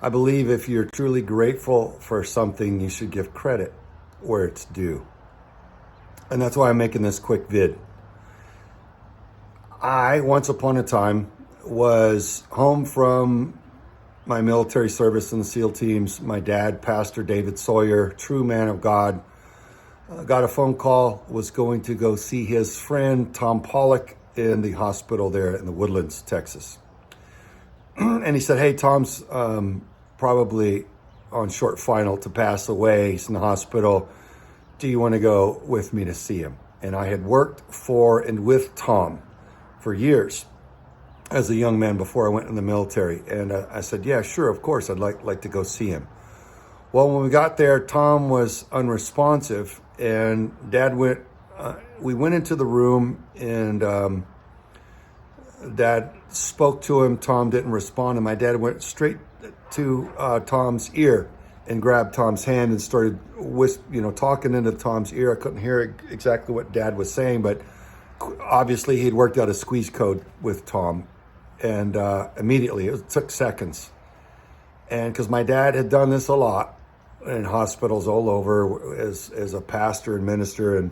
I believe if you're truly grateful for something, you should give credit where it's due. And that's why I'm making this quick vid. I, once upon a time, was home from my military service in the SEAL teams. My dad, Pastor David Sawyer, true man of God, got a phone call, was going to go see his friend Tom Pollock in the hospital there in the Woodlands, Texas. And he said, hey, Tom's probably on short final to pass away. He's in the hospital. Do you want to go with me to see him? And I had worked for and with Tom for years as a young man before I went in the military. And I said, yeah, sure, of course, I'd like to go see him. Well, when we got there, Tom was unresponsive, and Dad went, we went into the room, and Dad spoke to him. Tom didn't respond, and my dad went straight to Tom's ear and grabbed Tom's hand and started talking into Tom's ear. I couldn't hear exactly what Dad was saying, but obviously he'd worked out a squeeze code with Tom, and immediately, it took seconds. And because my dad had done this a lot in hospitals all over as a pastor and minister, and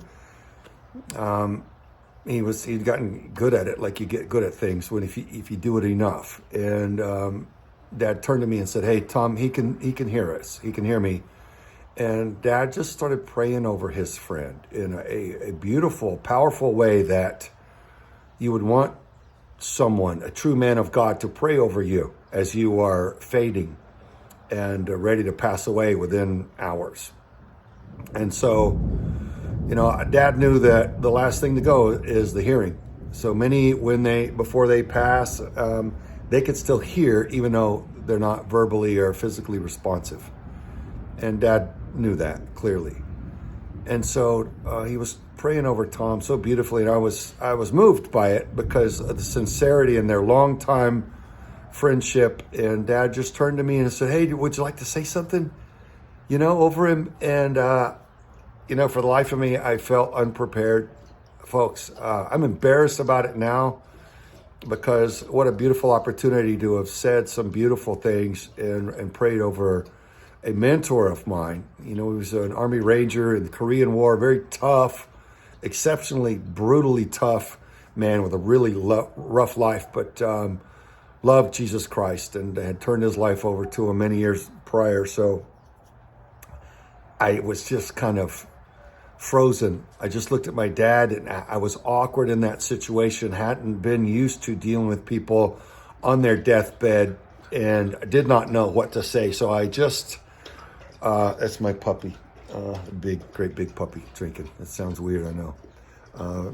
he'd gotten good at it, like you get good at things if you do it enough. And Dad turned to me and said, hey, Tom, he can hear us. He can hear me. And Dad just started praying over his friend in a beautiful, powerful way that you would want someone, a true man of God, to pray over you as you are fading and ready to pass away within hours. And so, Dad knew that the last thing to go is the hearing. So many, before they pass, they could still hear, even though they're not verbally or physically responsive. And Dad knew that clearly. And so he was praying over Tom so beautifully, and I was moved by it because of the sincerity and their long time friendship. And Dad just turned to me and said, hey, would you like to say something, over him? And, for the life of me, I felt unprepared. Folks, I'm embarrassed about it now because what a beautiful opportunity to have said some beautiful things and prayed over a mentor of mine. He was an Army Ranger in the Korean War, very tough, exceptionally brutally tough man with a really rough life, but loved Jesus Christ and had turned his life over to him many years prior. So I was just kind of frozen. I just looked at my dad, and I was awkward in that situation, hadn't been used to dealing with people on their deathbed, and did not know what to say. So I just, that's my puppy, great big puppy drinking. That sounds weird, I know.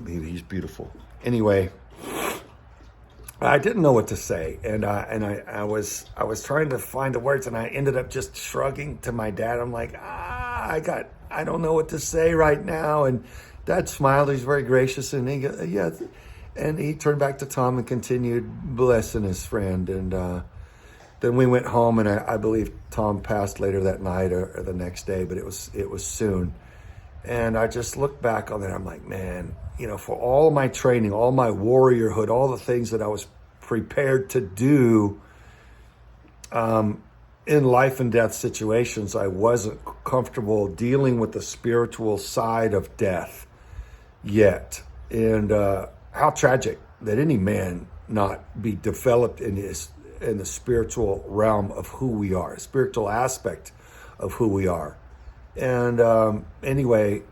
He's beautiful. Anyway, I didn't know what to say, and I was trying to find the words, and I ended up just shrugging to my dad. I'm like, I don't know what to say right now. And Dad smiled. He's very gracious, and he goes, yeah. And he turned back to Tom and continued blessing his friend. And then we went home, and I believe Tom passed later that night or the next day, but it was soon. And I just look back on that. I'm like, man, for all my training, all my warriorhood, all the things that I was prepared to do in life and death situations, I wasn't comfortable dealing with the spiritual side of death yet. And how tragic that any man not be developed in the spiritual realm of who we are, spiritual aspect of who we are. And anyway,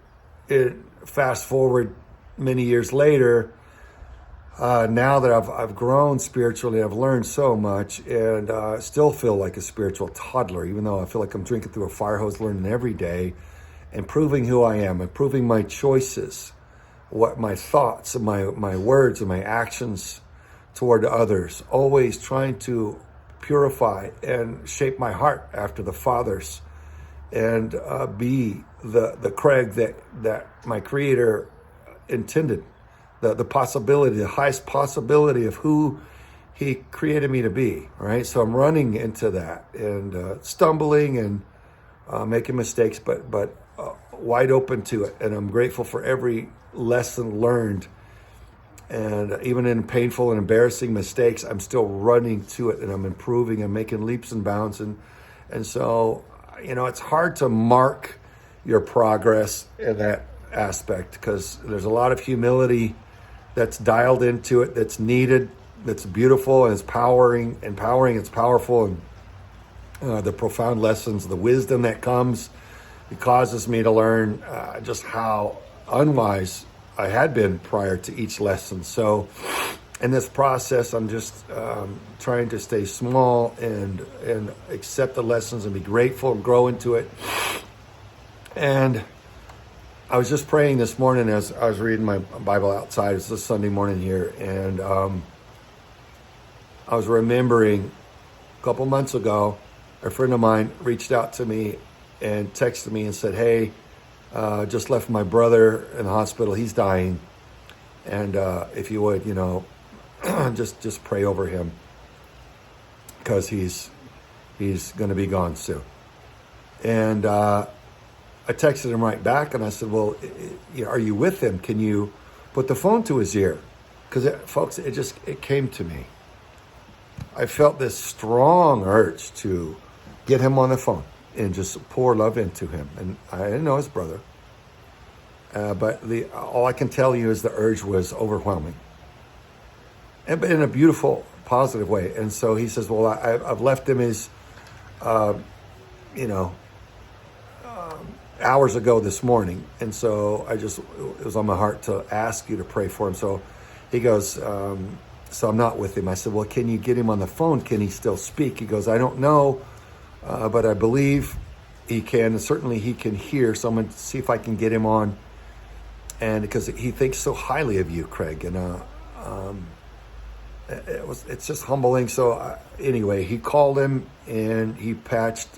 fast forward many years later, now that I've grown spiritually, I've learned so much, and still feel like a spiritual toddler, even though I feel like I'm drinking through a fire hose, learning every day, improving who I am, improving my choices, what my thoughts and my words and my actions toward others, always trying to purify and shape my heart after the Father's, and be the Craig that my Creator intended, the possibility, the highest possibility of who He created me to be, right? So I'm running into that and stumbling and making mistakes, but wide open to it. And I'm grateful for every lesson learned And even in painful and embarrassing mistakes, I'm still running to it, and I'm improving and making leaps and bounds. And so, it's hard to mark your progress in that aspect, because there's a lot of humility that's dialed into it, that's needed, that's beautiful, and it's empowering, it's powerful. And the profound lessons, the wisdom that comes, it causes me to learn just how unwise I had been prior to each lesson. So in this process, I'm just trying to stay small and accept the lessons and be grateful and grow into it. And I was just praying this morning as I was reading my Bible outside. It's a Sunday morning here. And I was remembering a couple months ago, a friend of mine reached out to me and texted me and said, hey, just left my brother in the hospital. He's dying. And if you would, just pray over him, because he's going to be gone soon. And I texted him right back, and I said, well, are you with him? Can you put the phone to his ear? Because, folks, it came to me. I felt this strong urge to get him on the phone and just pour love into him. And I didn't know his brother. But all I can tell you is the urge was overwhelming. But in a beautiful, positive way. And so he says, well, I've left him his, hours ago this morning. And so it was on my heart to ask you to pray for him. So he goes, so I'm not with him. I said, well, can you get him on the phone? Can he still speak? He goes, I don't know, but I believe he can. And certainly he can hear. So I'm going to see if I can get him on. And because he thinks so highly of you, Craig. And it's just humbling. So anyway, he called him and he patched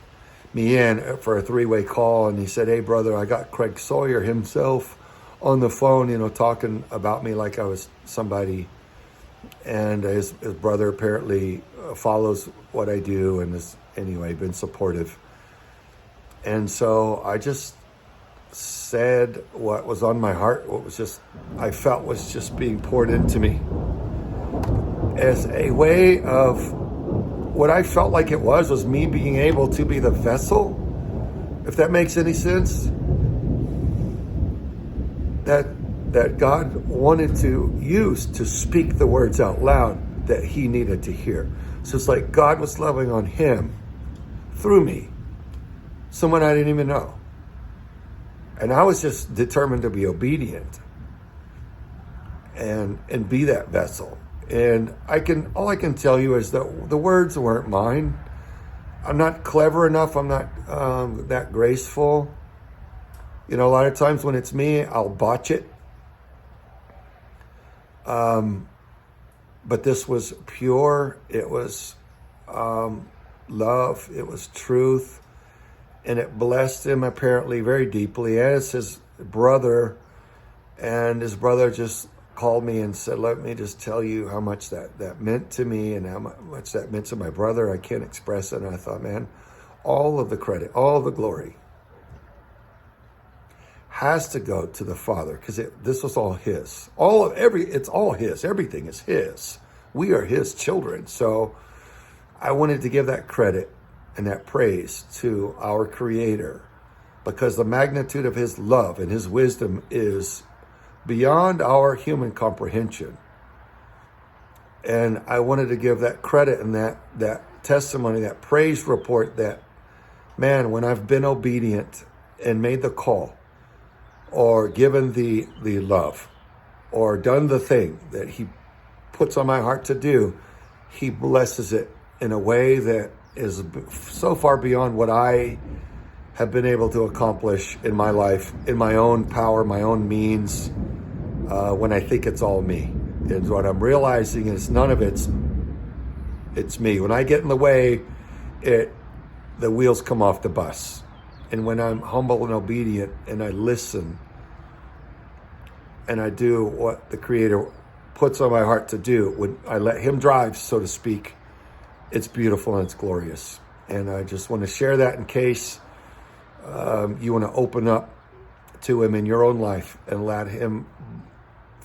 me in for a 3-way call. And he said, hey, brother, I got Craig Sawyer himself on the phone, talking about me like I was somebody. And his brother apparently follows what I do and has, anyway, been supportive. And so I just said what was on my heart, I felt was just being poured into me, as a way of what I felt like it was me being able to be the vessel, if that makes any sense, that God wanted to use to speak the words out loud that he needed to hear. So it's like God was loving on him through me, someone I didn't even know. And I was just determined to be obedient and be that vessel. And all I can tell you is that the words weren't mine. I'm not clever enough. I'm not that graceful. A lot of times when it's me, I'll botch it. But this was pure. It was love. It was truth. And it blessed him apparently very deeply, as his brother. And his brother just called me and said, let me just tell you how much that meant to me and how much that meant to my brother. I can't express it. And I thought, man, all of the credit, all of the glory has to go to the Father, because this was all his. It's all his. Everything is his. We are his children. So I wanted to give that credit and that praise to our Creator, because the magnitude of his love and his wisdom is beyond our human comprehension. And I wanted to give that credit and that testimony, that praise report, that, man, when I've been obedient and made the call, or given the love, or done the thing that he puts on my heart to do, he blesses it in a way that is so far beyond what I have been able to accomplish in my life, in my own power, my own means, when I think it's all me. And what I'm realizing is none of it's me. When I get in the way, the wheels come off the bus. And when I'm humble and obedient and I listen and I do what the Creator puts on my heart to do, when I let him drive, so to speak, it's beautiful and it's glorious. And I just want to share that in case you want to open up to him in your own life and let him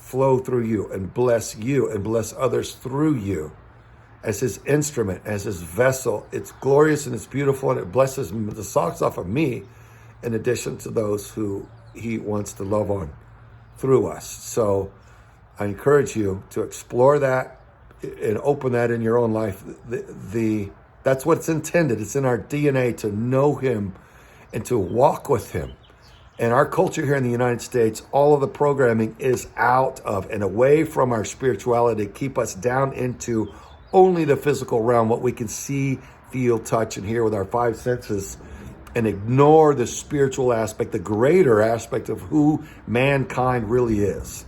flow through you and bless others through you as his instrument, as his vessel. It's glorious and it's beautiful, and it blesses the socks off of me in addition to those who he wants to love on through us. So I encourage you to explore that and open that in your own life. That's what it's intended. It's in our DNA to know him and to walk with him. And our culture here in the United States, all of the programming is out of and away from our spirituality to keep us down into only the physical realm, what we can see, feel, touch, and hear with our five senses, and ignore the spiritual aspect, the greater aspect of who mankind really is,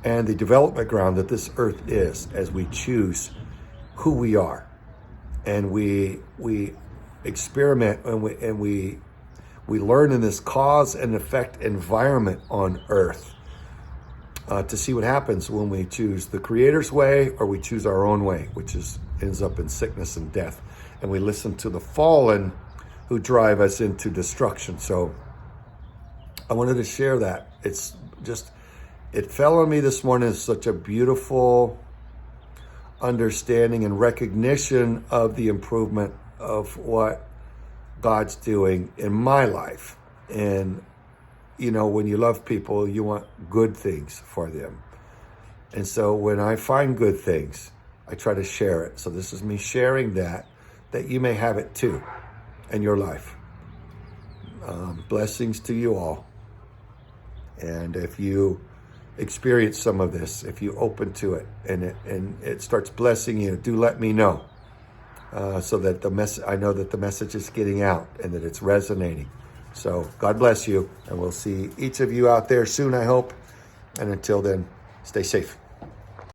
and the development ground that this earth is as we choose who we are. And we experiment and we learn in this cause and effect environment on earth to see what happens when we choose the Creator's way or we choose our own way, which ends up in sickness and death. And we listen to the fallen who drive us into destruction. So I wanted to share that. It fell on me this morning as such a beautiful understanding and recognition of the improvement of what God's doing in my life. And, when you love people, you want good things for them. And so when I find good things, I try to share it. So this is me sharing that you may have it too in your life. Blessings to you all. And if you experience some of this, if you open to it and it starts blessing you, do let me know, so that I know that the message is getting out and that it's resonating. So God bless you, and we'll see each of you out there soon, I hope. And until then, stay safe.